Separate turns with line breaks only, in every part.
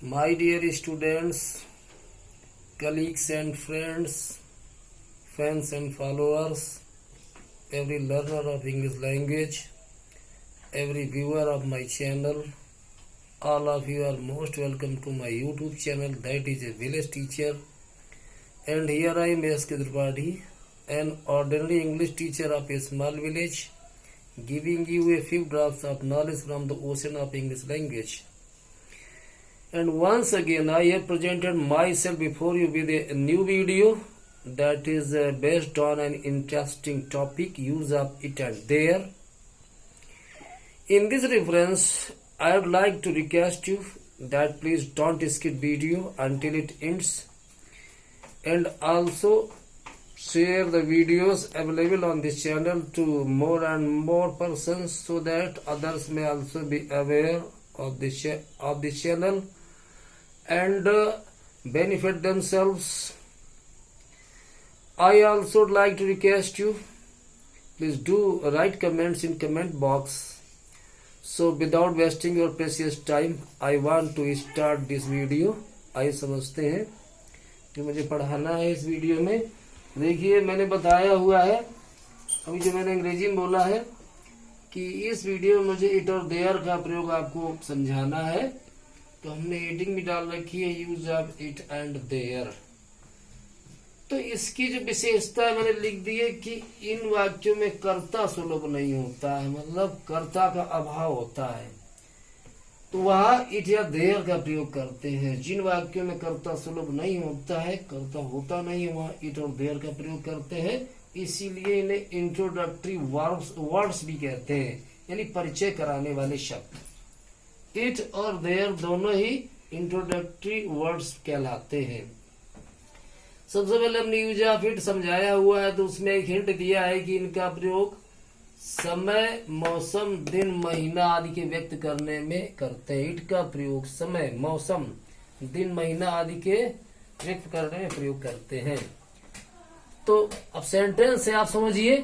My dear students, colleagues and friends, fans and followers, every learner of English language, every viewer of my channel, all of you are most welcome to my YouTube channel, that is a village teacher. And here I am S.K. Tripathi, an ordinary English teacher of a small village, giving you a few drops of knowledge from the ocean of English language. And once again I have presented myself before you with a new video that is based on an interesting topic, use of it and there. In this reference I would like to request you that please don't skip video until it ends, and also share the videos available on this channel to more and more persons so that others may also be aware of this channel and benefit themselves. I also would like to request you, please do write comments in comment box. So without wasting your precious time, I want to start this video. आइए समझते हैं कि मुझे पढ़ाना है इस video में। देखिए मैंने बताया हुआ है, अभी जो मैंने अंग्रेजी में बोला है कि इस वीडियो में मुझे इट और देयर का प्रयोग आपको समझाना है, तो हमने हेडिंग भी डाल रखी है use of it and there. तो इसकी जो विशेषता है मैंने लिख दी है कि इन वाक्यों में कर्ता सुलभ नहीं होता है, मतलब कर्ता का अभाव होता है, तो वह इट या देयर का प्रयोग करते हैं। जिन वाक्यों में कर्ता सुलभ नहीं होता है, कर्ता होता नहीं है, वह इट और देयर का प्रयोग करते हैं। इसीलिए इन्हें इंट्रोडक्टरी वर्ड्स भी कहते हैं, यानी परिचय कराने वाले शब्द। इट और देयर दोनों ही इंट्रोडक्टरी वर्ड्स कहलाते हैं। सबसे पहले हमने यूज ऑफ इट समझाया हुआ है, तो उसमें एक हिंट दिया है कि इनका प्रयोग समय, मौसम, दिन, महीना आदि के व्यक्त करने में करते हैं। इट का प्रयोग समय, मौसम, दिन, महीना आदि के व्यक्त करने में प्रयोग करते हैं। तो अब सेंटेंस है, आप समझिए।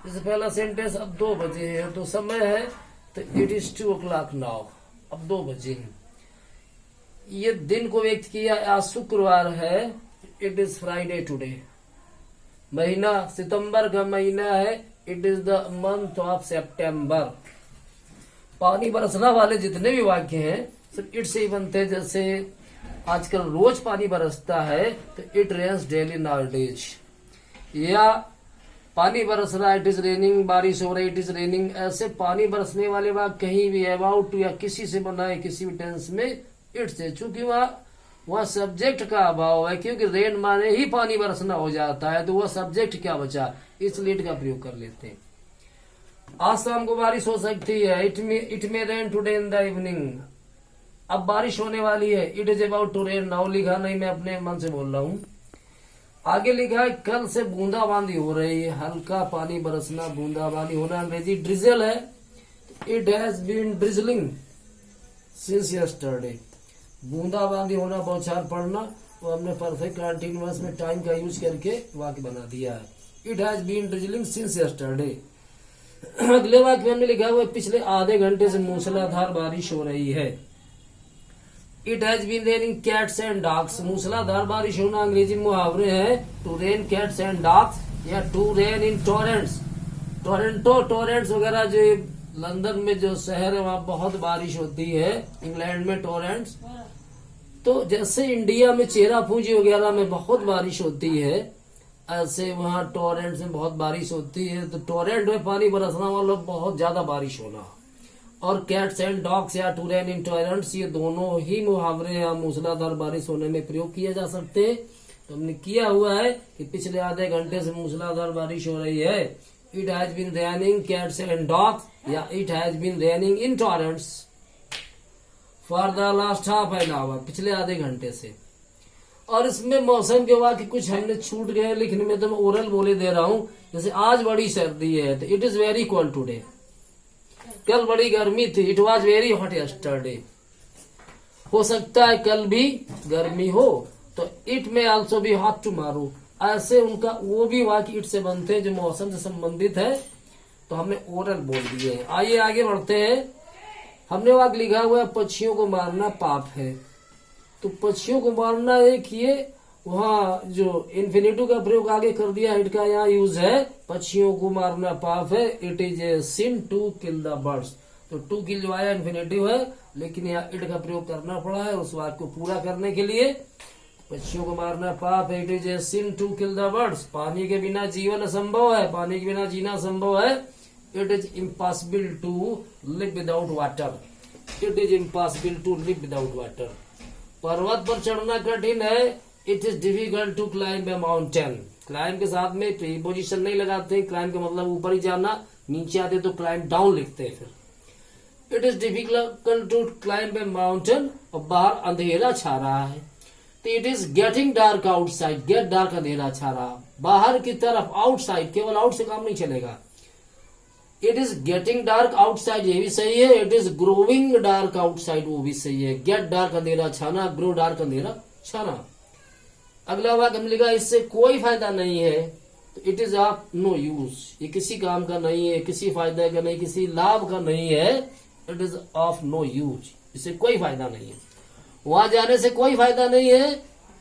जैसे पहला सेंटेंस, अब 2 बजे हैं, तो समय है तो इट इज 2 o'clock नाउ, अब 2 बजे हैं। ये दिन को व्यक्त किया, आज शुक्रवार है, इट इज फ्राइडे टुडे। महीना सितंबर का महीना है, it is the month of September. पानी बरसना वाले जितने भी वाक्य हैं सिर्फ इट से ही बनते हैं। जैसे आजकल रोज पानी बरसता है तो इट रेन्स डेली नाउअडेज, या पानी बरस रहा है, इट इज रेनिंग, बारिश हो रही, इट इज रेनिंग। ऐसे पानी बरसने वाले वाक्य कहीं भी अबाउट या किसी से बना है, किसी भी टेंस में इट से, चूंकि वह सब्जेक्ट का अभाव है, क्योंकि रेन माने ही पानी बरसना हो जाता है, तो वह सब्जेक्ट क्या बचा, इसलिए इट का प्रयोग कर लेते हैं। आज शाम को बारिश हो सकती है, it may rain today in the evening. अब बारिश होने वाली है, it is about to rain now. लिखा नहीं, मैं अपने मन से बोल रहा हूं। आगे लिखा है कल से बूंदाबांदी हो रही है, हल्का पानी बरसना, बूंदाबांदी होना। अंग्रेजी ड्रिजल है, it has been drizzling since yesterday. बूंदाबांदी होना, बौछार पड़ना, वो हमने परफेक्ट कंटीन्यूअस में टाइम का यूज करके वाक्य बना दिया है। It has been drizzling since yesterday. अगले वाक्य में हमने लिखा हुआ पिछले आधे घंटे से मूसलाधार बारिश हो रही है। It has been raining cats and dogs. मूसलाधार बारिश होना अंग्रेजी मुहावरे हैं to rain cats and dogs, या to rain in torrents. Torrents वगैरह जो लंदन में जो शहर है वहां बहुत बारिश होती है, इंग्लैंड में टोरेंट्स। तो जैसे इंडिया में चेरापूंजी वगैरह में बहुत बारिश होती है, ऐसे वहां टोरेंट्स में बहुत बारिश होती है। तो टोरेंट में पानी बरसना मतलब बहुत ज्यादा बारिश होना। और कैट्स एंड डॉग्स या टू रेन इन टोरेंट्स, ये दोनों ही मुहावरे या मूसलाधार बारिश होने में प्रयोग किए जा सकते हैं। तो हमने किया हुआ है कि पिछले आधे घंटे से मूसलाधार बारिश हो रही है। It has been raining cats and dogs, या it has been raining in torrents for the last half an hour, पिछले आधे घंटे से। और इसमें मौसम के वाक्य कुछ हमने छूट गए लिखने में, तो मैं ओरल बोले दे रहा हूं। जैसे आज बड़ी सर्दी है, तो it is very cold today. कल बड़ी गर्मी थी, it was very hot yesterday. हो सकता है कल भी गर्मी हो, तो इट में आल्सो बी हॉट टुमारो। ऐसे उनका वो भी वाक्य इट से बनते हैं जो मौसम से संबंधित है, तो हमने ओरल बोल दिए। आइए आगे बढ़ते हैं। हमने वाक्य लिखा हुआ है पक्षियों को मारना पाप है। तो पक्षियों को मारना एक ये वहाँ जो इन्फिनिटिव का प्रयोग आगे कर दिया, इट का यहाँ यूज है पक्षियों को मारना पाप है। It is a sin to kill the birds. तो टू किल जो आया इन्फिनिटिव है, लेकिन यहाँ इट का प्रयोग करना पड़ा है उस वाक्य को पूरा करने के लिए। पक्षियों को मारना पाप है। It is a sin to kill the birds. पानी के बिना जीवन असंभव है, पानी के बिना जीना संभव है। It is impossible to live without water. It is impossible to live without water. पर्वत पर चढ़ना कठिन है। It is difficult to climb a mountain. Climb के साथ में प्रीपोजिशन नहीं लगाते, क्लाइंब का मतलब ऊपर ही जाना, नीचे आते तो क्लाइंब डाउन लिखते हैं फिर। It is difficult to climb a mountain. और बाहर अंधेरा छा रहा है। तो it is getting dark outside. Get dark, अंधेरा छा रहा बाहर की तरफ। आउटसाइड, केवल आउट से काम नहीं चलेगा। It is getting dark outside, ये भी सही है। It is growing dark outside, वो भी सही है। गेट डार्क, अंधेरा छाना। ग्रो डार्क, अंधेरा छाना। अगला वाक्य हम लिखा इससे कोई फायदा नहीं है। तो it is of no use. ये किसी काम का नहीं है, किसी फायदे का नहीं, किसी लाभ का नहीं है। It is of no use, इससे कोई फायदा नहीं है। वहां जाने से कोई फायदा नहीं है।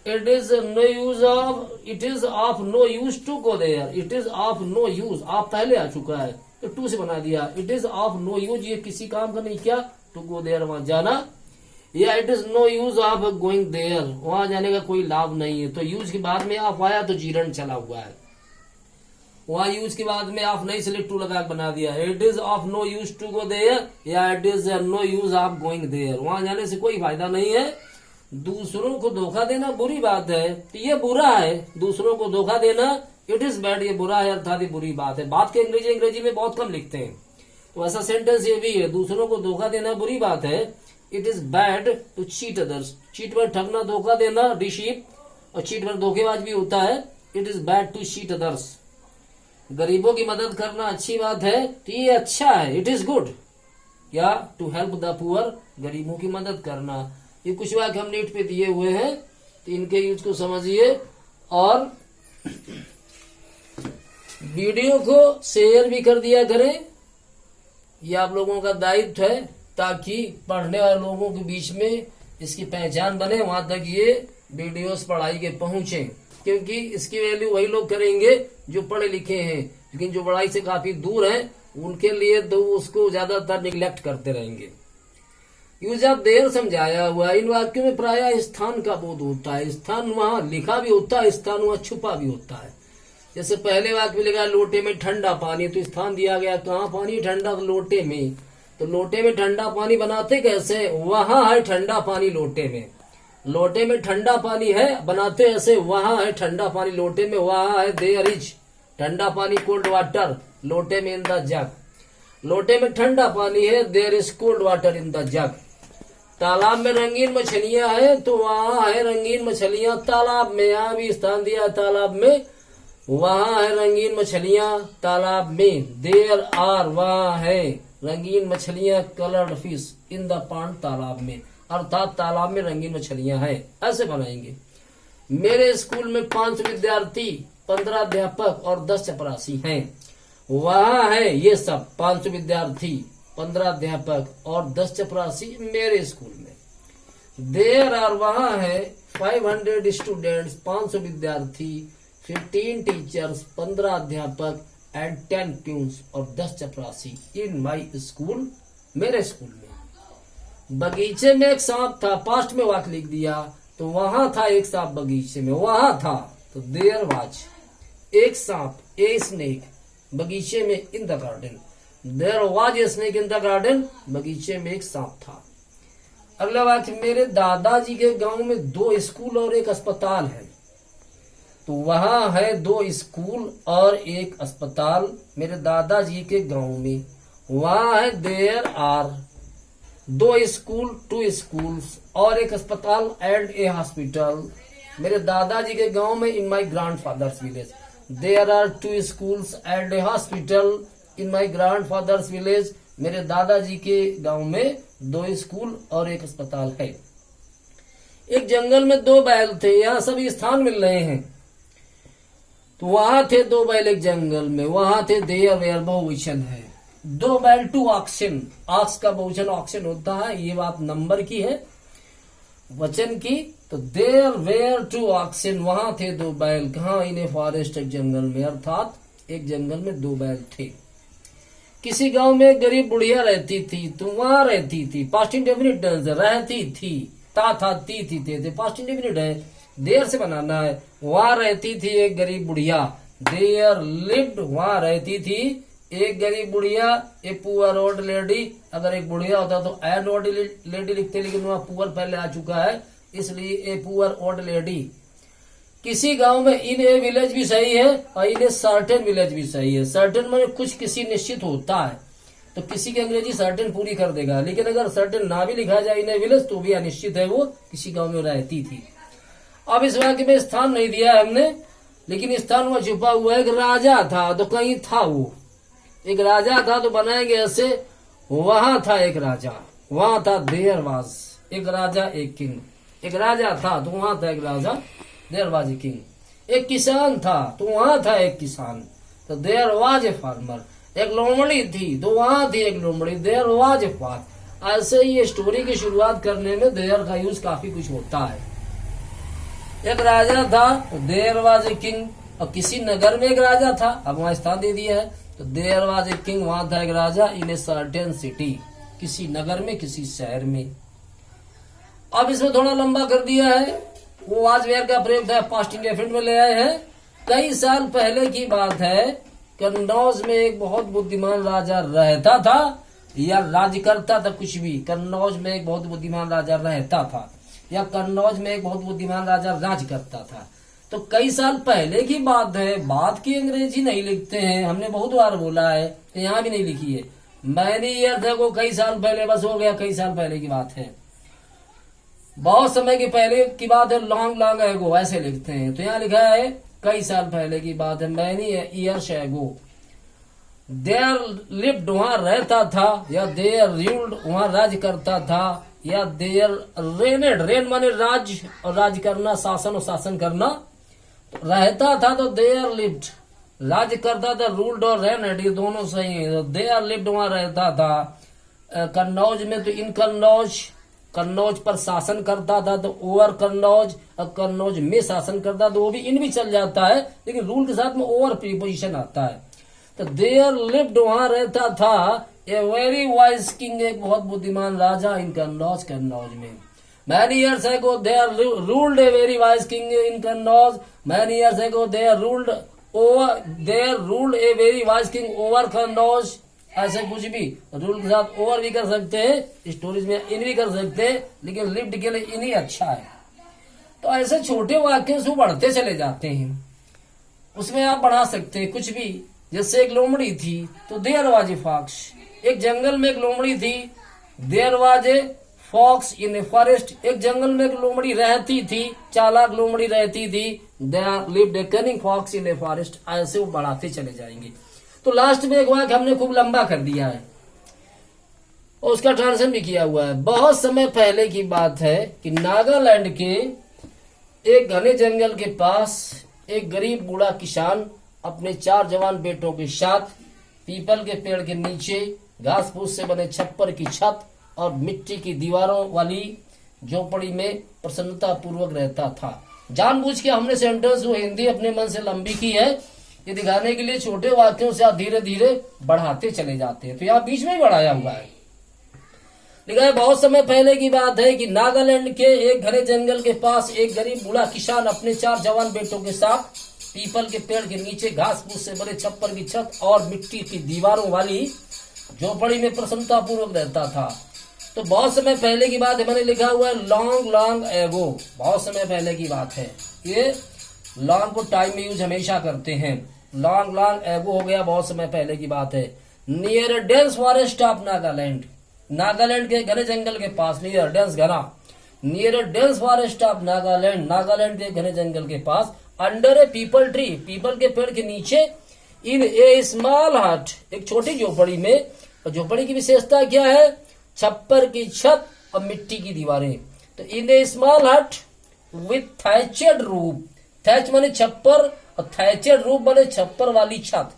It is no use of, it is of no use to go there. It is of no use, आप पहले आ चुका है तो टू से बना दिया। It is of no use, ये किसी काम का नहीं, क्या टू गो देयर, वहां जाना। या it is no use of going there, वहां जाने का कोई लाभ नहीं है। तो यूज के बाद में आप आया तो जीरण चला हुआ है। वहां यूज के बाद में आप नहीं इसलिए टू लगा बना दिया। It is of no use to go there या it is no use of going there, वहां जाने से कोई फायदा नहीं है। दूसरों को धोखा देना बुरी बात है, तो ये बुरा है। दूसरों को धोखा देना इट इज बैड, ये बुरा है, अर्थात ये बुरी बात है। बात के अंग्रेजी में बहुत कम लिखते हैं, तो ऐसा सेंटेंस ये भी है, दूसरों को धोखा देना बुरी बात है। It is bad to cheat others. Cheat पर ठगना, धोखा देना, डिसीव, और चीट पर धोखेबाज भी होता है। It is bad to cheat others. गरीबों की मदद करना अच्छी बात है, तो ये अच्छा है, इट इज गुड। या टू हेल्प द पुअर, गरीबों की मदद करना। ये कुछ वाक्य हम नीट पे दिए हुए हैं, तो इनके यूज को समझिए और वीडियो को शेयर भी कर दिया करें। ये आप लोगों का दायित्व है, ताकि पढ़ने वाले लोगों के बीच में इसकी पहचान बने, वहां तक ये वीडियोस पढ़ाई के पहुंचे। क्योंकि इसकी वैल्यू वही लोग करेंगे जो पढ़े लिखे हैं, लेकिन जो पढ़ाई से काफी दूर हैं उनके लिए तो उसको ज्यादातर निगलेक्ट करते रहेंगे। यूज ऑफ देयर समझाया हुआ। इन वाक्यों में प्रायः स्थान का बोध होता है। स्थान वहां लिखा भी होता है, स्थान वहां छुपा भी होता है। जैसे पहले वाक्य में लिखा लोटे में ठंडा पानी, तो स्थान दिया गया कहाँ पानी ठंडा, तो लोटे में। तो लोटे में ठंडा पानी बनाते कैसे, वहां है ठंडा पानी लोटे में। लोटे में ठंडा पानी है, बनाते ऐसे, वहां है ठंडा पानी लोटे में। वहां है देयर इज ठंडा पानी कोल्ड वाटर लोटे में इन द जग। लोटे में ठंडा पानी है, there is cold water in the jug. तालाब में रंगीन मछलियां है, तो वहां है रंगीन मछलियां तालाब में। यहाँ भी स्थान दिया तालाब में, वहां है रंगीन मछलियां तालाब में। देयर आर, वहां है रंगीन मछलियां coloured fish in the pond, तालाब में, अर्थात तालाब में रंगीन मछलियां हैं। ऐसे बनाएंगे। मेरे स्कूल में 5 विद्यार्थी, 15 अध्यापक और 10 चपरासी हैं। वहां है ये सब 5 विद्यार्थी, 15 अध्यापक और 10 चपरासी मेरे स्कूल में। देयर आर, वहां है 500 स्टूडेंट्स, 500 विद्यार्थी, 15 टीचर्स, 15 अध्यापक एंड 10 प्यून्स और 10 चपरासी इन माई स्कूल, मेरे स्कूल में। बगीचे में एक सांप था, पास्ट में वाक्य लिख दिया, तो वहां था एक सांप बगीचे में, वहां था, तो देयर वाज एक सांप, ए स्नेक बगीचे में in the garden. There was a snake in the garden, बगीचे में एक सांप था। अगला वाक्य, मेरे दादाजी के गांव में 2 स्कूल और एक अस्पताल है, तो वहां है 2 स्कूल और एक अस्पताल मेरे दादाजी के गांव में। वहां है देयर आर 2 स्कूल, 2 स्कूल्स और एक अस्पताल एंड ए हॉस्पिटल मेरे दादाजी के गांव में in my grandfather's village. There are 2 schools and a hospital in my grandfather's village, मेरे दादाजी के गांव में 2 स्कूल और एक अस्पताल है। एक जंगल में 2 बैल थे, यहाँ सभी स्थान मिल रहे हैं, तो वहां थे 2 बैल एक जंगल में, वहां थे देयर वेयर बहुवचन है। दो बैल टू ऑक्सन, ऑक्स का बहुवचन ऑक्सन होता है, ये बात नंबर की है, वचन की। तो देयर वेयर टू ऑक्सन, वहां थे दो बैल, कहा, इन ए फॉरेस्ट, एक जंगल में, अर्थात एक जंगल में दो बैल थे। किसी गांव में एक गरीब बुढ़िया रहती थी, तो वहां रहती थी, पास्ट इंडेफिनिट टेंस, रहती थी, था ती थे, पास्ट इंडेफिनिट है, देर से बनाना है। वहां रहती थी एक गरीब बुढ़िया, देयर लिव्ड, वहां रहती थी एक गरीब बुढ़िया, ए पुअर ओल्ड लेडी। अगर एक बुढ़िया होता तो एन ओल्ड लेडी लिखते, लेकिन वहां पुअर पहले आ चुका है, इसलिए ए पुअर ओल्ड लेडी। किसी गांव में, इन ए विलेज भी सही है और इन ए सर्टेन विलेज भी सही है। सर्टेन में कुछ किसी निश्चित होता है, तो किसी की अंग्रेजी सर्टेन पूरी कर देगा, लेकिन अगर सर्टेन ना भी लिखा जाए इन ए विलेज तो भी अनिश्चित है, वो किसी गांव में रहती थी। अब इस वाक्य में स्थान नहीं दिया है हमने, लेकिन स्थान वहां छुपा हुआ है। एक राजा था, तो कहीं था वो, एक राजा था, तो बनाएंगे ऐसे, वहां था एक राजा, वहां था, देयर वाज, एक राजा एक किंग, एक राजा था तो वहां था एक राजा, देयर वाज ए किंग। एक किसान था तो वहां था एक किसान, तो देयर वाज ए फार्मर। एक लोमड़ी थी तो वहां थी एक लोमड़ी, देयर वाज ए फार्मर। ऐसे ही स्टोरी की शुरुआत करने में देयर का यूज काफी कुछ होता है। एक राजा था तो देयर वाज ए किंग, और किसी नगर में एक राजा था, अब वहां स्थान दे दिया है, तो देयर वाज ए किंग, वहां था एक राजा, इन ए सर्टेन सिटी, किसी नगर में, किसी शहर में। अब इसमें थोड़ा लंबा कर दिया है, वो वाज वेयर का प्रयोग था, पास्ट इंडेफिनिट में ले आए हैं। कई साल पहले की बात है, कन्नौज में एक बहुत बुद्धिमान राजा रहता था, या राज करता था, कुछ भी। कन्नौज में एक बहुत बुद्धिमान राजा रहता था, या कन्नौज में एक बहुत बुद्धिमान राजा राज करता था। तो कई साल पहले की बात है, बात की अंग्रेजी नहीं लिखते हैं, हमने बहुत बार बोला है, तो यहाँ भी नहीं लिखी है। मैंने ईयर थे को कई साल पहले, बस हो गया, कई साल पहले की बात है, बहुत समय के पहले की बात है, लॉन्ग लॉन्ग एगो ऐसे लिखते हैं, तो यहाँ लिखा है कई साल पहले की बात है, many years ago. There lived, वहां रहता था, या देयर रूल्ड, वहां राज करता था, या देयर रेनेड, रेन माने राज, और राज करना, शासन और शासन करना, तो रहता था तो देयर लिव्ड, राज करता था, रूल्ड और रेनेड ये दोनों सही है। देयर लिव्ड, वहां रहता था। कन्नौज में तो इन कन्नौज, कन्नौज पर शासन करता था, तो ओवर कन्नौज, और कन्नौज में शासन करता, तो वो भी इन भी चल जाता है, लेकिन रूल के साथ में ओवर प्रीपोजिशन आता है। तो देयर लिव्ड, वहां रहता था, ए वेरी वाइज किंग, एक बहुत बुद्धिमान राजा, इन कन्नौज, कन्नौज में। Many years ago there ruled a very wise king in Kannauj, many years ago there ruled a very wise king over Kannauj. ऐसे कुछ भी रूल के साथ ओवर भी कर सकते हैं, स्टोरीज में इन भी कर सकते हैं, लेकिन लिव्ड के लिए इन ही अच्छा है। तो ऐसे छोटे वाक्य से बढ़ते चले जाते हैं, उसमें आप बढ़ा सकते हैं कुछ भी। जैसे एक लोमड़ी थी तो देयर वाज ए फॉक्स, एक जंगल में एक लोमड़ी थी, there was a fox in a forest, एक जंगल में एक लोमड़ी रहती थी, चालाक लोमड़ी रहती थी, there lived a cunning fox in a forest. ऐसे वो बढ़ाते चले जाएंगे। तो लास्ट में एक वाक्य हमने खूब लंबा कर दिया है और उसका ट्रांसलेशन भी किया हुआ है। बहुत समय पहले की बात है कि नागालैंड के एक घने जंगल के पास एक गरीब बूढ़ा किसान अपने 4 जवान बेटों के साथ पीपल के पेड़ के नीचे घास फूस से बने छप्पर की छत और मिट्टी की दीवारों वाली झोपड़ी में प्रसन्नता पूर्वक रहता था। जानबूझ के हमने सेंटेंस जो हिंदी अपने मन से लंबी की है, ये दिखाने के लिए छोटे वाक्यों से आप धीरे धीरे बढ़ाते चले जाते हैं। तो यहाँ बीच में ही बढ़ाया हुआ है, लिखा है बहुत समय पहले की बात है कि नागालैंड के एक घने जंगल के पास एक गरीब बूढ़ा किसान अपने 4 जवान बेटों के साथ पीपल के पेड़ के नीचे घास फूस से बने छप्पर की छत और मिट्टी की दीवारों वाली झोपड़ी में प्रसन्नता पूर्वक रहता था। तो बहुत समय पहले की बात है, मैंने लिखा हुआ है लॉन्ग लॉन्ग एगो, बहुत समय पहले की बात है। ये लॉन्ग को टाइम में यूज हमेशा करते हैं, लॉन्ग लॉन्ग एगो हो गया, बहुत समय पहले की बात है। Near dense forest of Nagaland, Nagaland के घने जंगल के पास, नियर डेंस घना, near dense forest of Nagaland, Nagaland के घने जंगल के पास, under a peepal tree, people के पेड़ के नीचे, इन ए स्मॉल हट, एक छोटी झोपड़ी में। और झोपड़ी की विशेषता क्या है? छप्पर की छत और मिट्टी की दीवारें। तो इन ए स्मॉल हट विथ थैचेड रूफ, थैच माने छप्पर और थैचेड रूफ माने छप्पर वाली छत।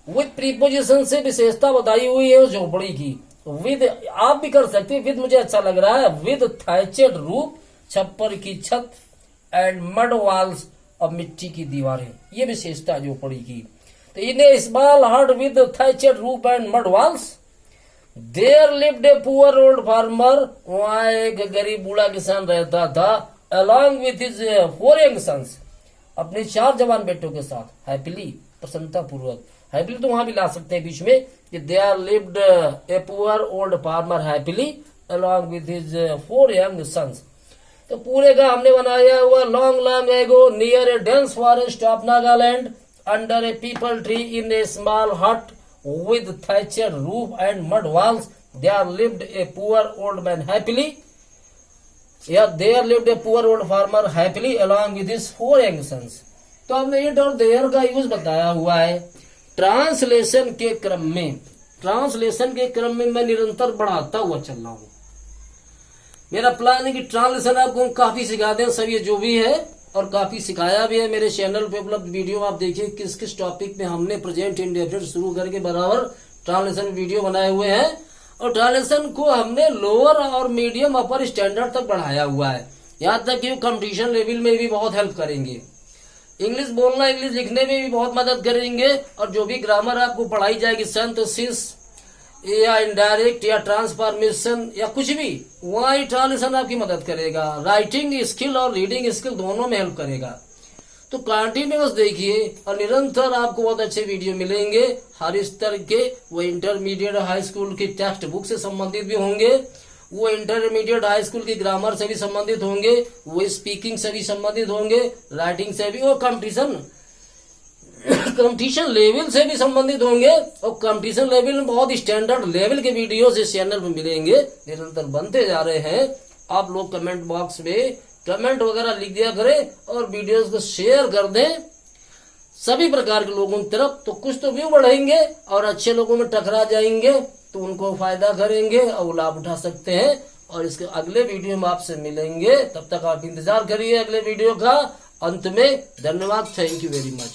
विद प्रीपोजिशन से विशेषता बताई हुई है झोपड़ी की। विद आप भी कर सकते हैं, विद मुझे अच्छा लग रहा है। विद थैचेड रूफ, छप्पर की छत, एंड मड वॉल्स, और मिट्टी की दीवारें, ये विशेषता झोपड़ी की। तो in a small hut with thatched roof and mud walls there lived a poor old farmer, वहां एक गरीब बूढ़ा किसान रहता था, along with his 4 young sons, अपने 4 जवान बेटों के साथ, हैप्पीली, प्रसन्नता पूर्वक। हैप्पीली तो वहां भी ला सकते हैं बीच में कि there lived a poor old farmer happily along with his 4 young sons. तो पूरे का हमने बनाया हुआ long long ago near a dense forest of Nagaland under a peepal tree in a small hut with thatched roof and mud walls there lived a poor old man happily, there lived a poor old farmer happily along with his 4 young sons। तो हमने it और there का use बताया हुआ है। Translation के क्रम में मैं निरंतर बढ़ाता हुआ चल रहा हूँ। मेरा प्लान है कि ट्रांसलेशन आपको काफी सिखा दें, सब ये जो भी है, और काफी सिखाया भी है। मेरे चैनल पे उपलब्ध वीडियो आप देखिए किस किस टॉपिक में हमने प्रेजेंट इंडेफिनिट शुरू करके बराबर ट्रांसलेशन वीडियो बनाए हुए हैं, और ट्रांसलेशन को हमने लोअर और मीडियम अपर स्टैंडर्ड तक बढ़ाया हुआ है, यहाँ तक कि कंपटीशन लेवल में भी बहुत हेल्प करेंगे। इंग्लिश बोलना, इंग्लिश लिखने में भी बहुत मदद करेंगे, और जो भी ग्रामर आपको पढ़ाई जाएगी, सिंथेसिस या इनडायरेक्ट या ट्रांसफॉर्मेशन या कुछ भी, वहाँ ट्रांसलेशन आपकी मदद करेगा। राइटिंग स्किल और रीडिंग स्किल दोनों में हेल्प करेगा। तो कंटिन्यूअस देखिए, और निरंतर आपको बहुत अच्छे वीडियो मिलेंगे हर स्तर के। वो इंटरमीडिएट हाई स्कूल की टेक्स्ट बुक से संबंधित भी होंगे, वो इंटरमीडिएट हाई स्कूल की ग्रामर से भी संबंधित होंगे, वो स्पीकिंग से भी संबंधित होंगे, राइटिंग से भी, और कंपटीशन लेवल से भी संबंधित होंगे। और कंपटीशन लेवल में बहुत स्टैंडर्ड लेवल के वीडियोस इस चैनल पर मिलेंगे, निरंतर बनते जा रहे हैं। आप लोग कमेंट बॉक्स में कमेंट वगैरह लिख दिया करें और वीडियोस को शेयर कर दें सभी प्रकार के लोगों की तरफ, तो कुछ तो व्यू बढ़ेंगे और अच्छे लोगों में टकरा जाएंगे, तो उनको फायदा करेंगे और लाभ उठा सकते हैं। और इसके अगले वीडियो में आपसे मिलेंगे, तब तक आप इंतजार करिए अगले वीडियो का। अंत में धन्यवाद, थैंक यू वेरी मच।